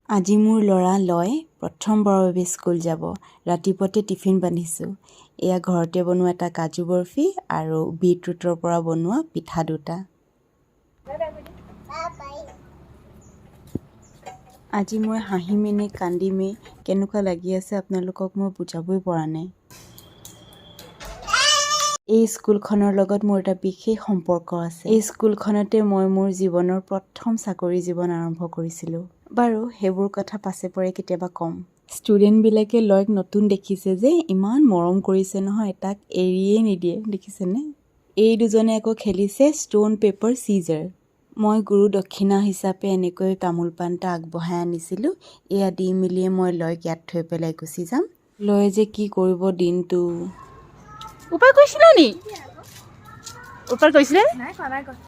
আজি মোৰ ল'ৰা লয় প্ৰথমবাৰৰ বাবে স্কুল যাব। ৰাতিপুৱাতে টিফিন বান্ধিছোঁ। এয়া ঘৰতে বনোৱা এটা কাজু বৰফি আৰু বিটৰুটৰ পৰা বনোৱা পিঠা দুটা। আজি মই হাঁহিমে নে কান্দিমে কেনেকুৱা লাগি আছে আপোনালোকক মই বুজাবই পৰা নাই। এই স্কুলখনৰ লগত মোৰ এটা বিশেষ সম্পৰ্ক আছে। এই স্কুলখনতে মই মোৰ জীৱনৰ প্ৰথম চাকৰি জীৱন আৰম্ভ কৰিছিলোঁ। বাৰু সেইবোৰ কথা পাছে পৰে কেতিয়াবা ক'ম। ষ্টুডেণ্টবিলাকে লয়ক নতুন দেখিছে যে ইমান মৰম কৰিছে নহয়, তাক এৰিয়ে নিদিয়ে দেখিছেনে। এই দুজনে আকৌ খেলিছে ষ্ট'ন পেপাৰ চিজাৰ। মই গুৰু দক্ষিণা হিচাপে এনেকৈ তামোল পাণ এটা আগবঢ়াই আনিছিলোঁ। এয়া দি মেলিয়ে মই লয়ক ইয়াত থৈ পেলাই গুচি যাম। লয় যে কি কৰিব দিনটো। উপায় কৈছিলে নি? উপায় কৈছিলে?